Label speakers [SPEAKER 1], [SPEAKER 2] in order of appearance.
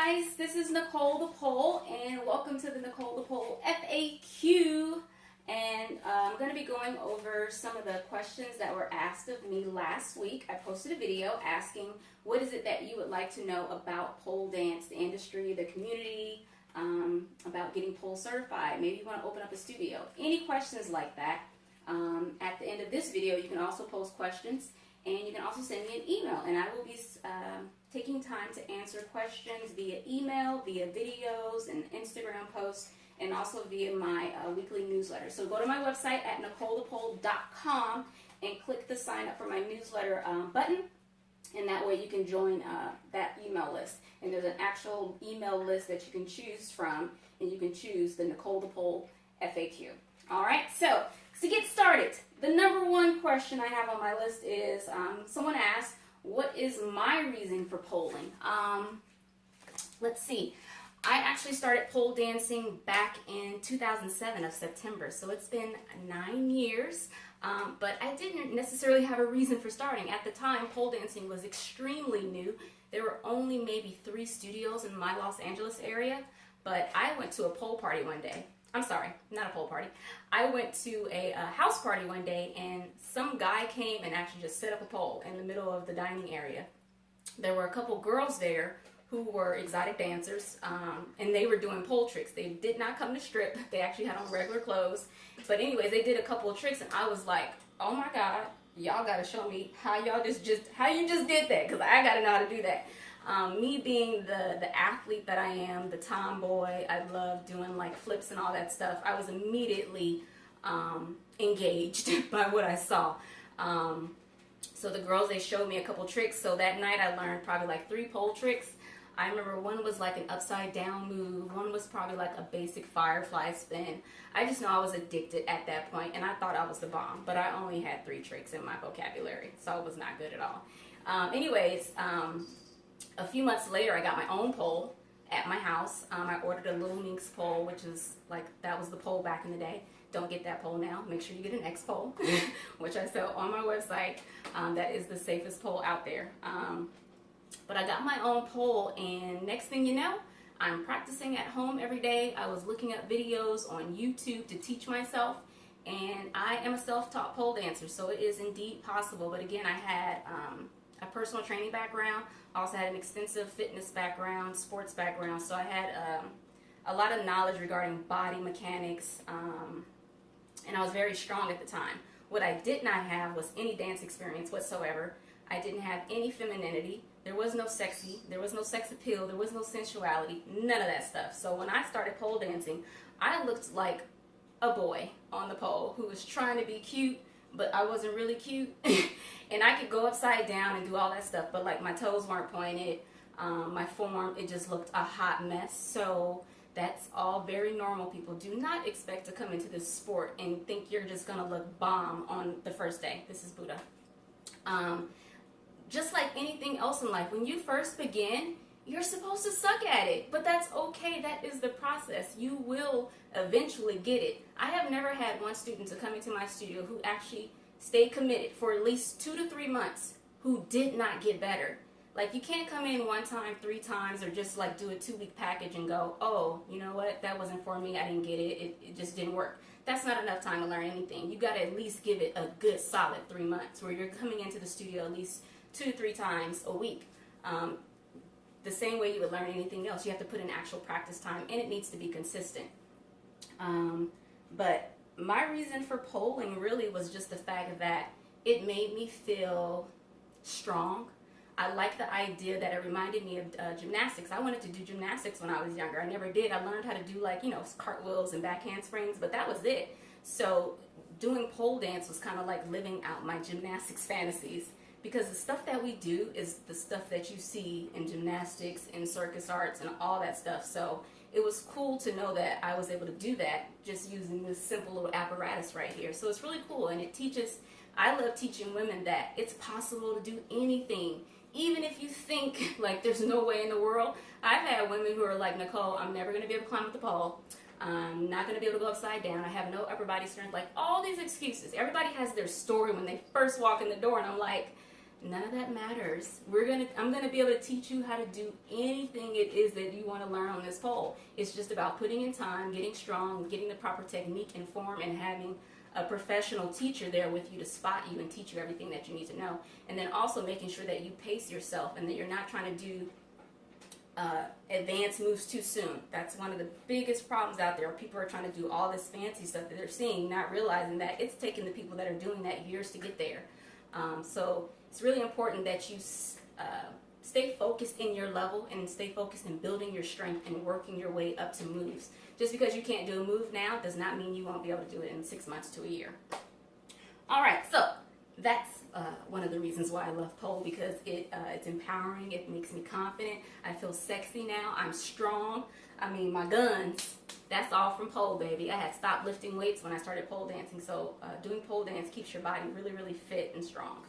[SPEAKER 1] guys, this is Nicole the Pole, and welcome to the Nicole the Pole FAQ. And I'm going to be going over some of the questions that were asked of me last week. I posted a video asking what is it that you would like to know about pole dance, the industry, the community, about getting pole certified. Maybe you want to open up a studio. Any questions like that. At the end of this video, you can also post questions, and you can also send me an email, and I will be taking time to answer questions via email, via videos and Instagram posts, and also via my weekly newsletter. So go to my website at NicolethepoleFAQ and click the sign up for my newsletter button, and that way you can join that email list. And there's an actual email list that you can choose from, and you can choose the Nicole the Pole FAQ. All right, so to get started, the number one question I have on my list is someone asked, what is my reason for poling? Let's see. I actually started pole dancing back in 2007 of September, so it's been 9 years, but I didn't necessarily have a reason for starting. At the time, pole dancing was extremely new. There were only maybe 3 studios in my Los Angeles area, but I went to a pole party one day. I'm sorry, not a pole party. I went to a house party one day, and some guy came and actually just set up a pole in the middle of the dining area. There were a couple girls there who were exotic dancers, and they were doing pole tricks. They did not come to strip. They actually had on regular clothes. But anyways, they did a couple of tricks, and I was like, oh my God, y'all gotta show me how you just did that, because I gotta know how to do that. Me being the athlete that I am, the tomboy, I love doing like flips and all that stuff. I was immediately engaged by what I saw. So the girls, they showed me a couple tricks. So that night I learned probably like 3 pole tricks. I remember one was like an upside down move. One was probably like a basic firefly spin. I just know I was addicted at that point, and I thought I was the bomb, but I only had 3 tricks in my vocabulary, so it was not good at all. A few months later, I got my own pole at my house. I ordered a Little Minx pole, which is like, that was the pole back in the day. Don't get that pole now. Make sure you get an X pole, which I sell on my website. That is the safest pole out there. But I got my own pole, and next thing you know, I'm practicing at home every day. I was looking up videos on YouTube to teach myself, and I am a self-taught pole dancer, so it is indeed possible. But again, I had a personal training background. I also had an extensive fitness background, sports background, so I had a lot of knowledge regarding body mechanics, and I was very strong at the time. What I did not have was any dance experience whatsoever. I didn't have any femininity. There was no sexy, there was no sex appeal, there was no sensuality, none of that stuff. So when I started pole dancing, I looked like a boy on the pole who was trying to be cute, but I wasn't really cute. And I could go upside down and do all that stuff, but like my toes weren't pointed, my form, it just looked a hot mess. So that's all very normal. People do not expect to come into this sport and think you're just gonna look bomb on the first day. This is Buddha. Just like anything else in life, when you first begin, you're supposed to suck at it, but that's okay. That is the process. You will eventually get it. I have never had one student to come into my studio who actually stayed committed for at least 2 to 3 months who did not get better. Like, you can't come in 1 time, 3 times, or just like do a 2-week package and go, oh, you know what, that wasn't for me, I didn't get it, it just didn't work. That's not enough time to learn anything. You gotta at least give it a good solid 3 months where you're coming into the studio at least 2 to 3 times a week. The same way you would learn anything else, you have to put in actual practice time, and it needs to be consistent. But my reason for poling really was just the fact that it made me feel strong. I like the idea that it reminded me of gymnastics. I wanted to do gymnastics when I was younger. I never did. I learned how to do, like, you know, cartwheels and back handsprings, but that was it. So doing pole dance was kind of like living out my gymnastics fantasies, because the stuff that we do is the stuff that you see in gymnastics and circus arts and all that stuff. So it was cool to know that I was able to do that just using this simple little apparatus right here. So it's really cool, and it teaches, I love teaching women that it's possible to do anything. Even if you think like there's no way in the world. I've had women who are like, Nicole, I'm never going to be able to climb up the pole. I'm not going to be able to go upside down. I have no upper body strength. Like, all these excuses. Everybody has their story when they first walk in the door, and I'm like, None of that matters. I'm gonna be able to teach you how to do anything it is that you want to learn on this pole. It's just about putting in time, getting strong, getting the proper technique and form, and having a professional teacher there with you to spot you and teach you everything that you need to know. And then also making sure that you pace yourself and that you're not trying to do advanced moves too soon. That's one of the biggest problems out there. People are trying to do all this fancy stuff that they're seeing, not realizing that it's taking the people that are doing that years to get there. So it's really important that you stay focused in your level and stay focused in building your strength and working your way up to moves. Just because you can't do a move now does not mean you won't be able to do it in 6 months to a year. All right, so that's one of the reasons why I love pole, because it's empowering. It makes me confident. I feel sexy now. I'm strong. I mean, my guns, that's all from pole, baby. I had stopped lifting weights when I started pole dancing, so doing pole dance keeps your body really, really fit and strong.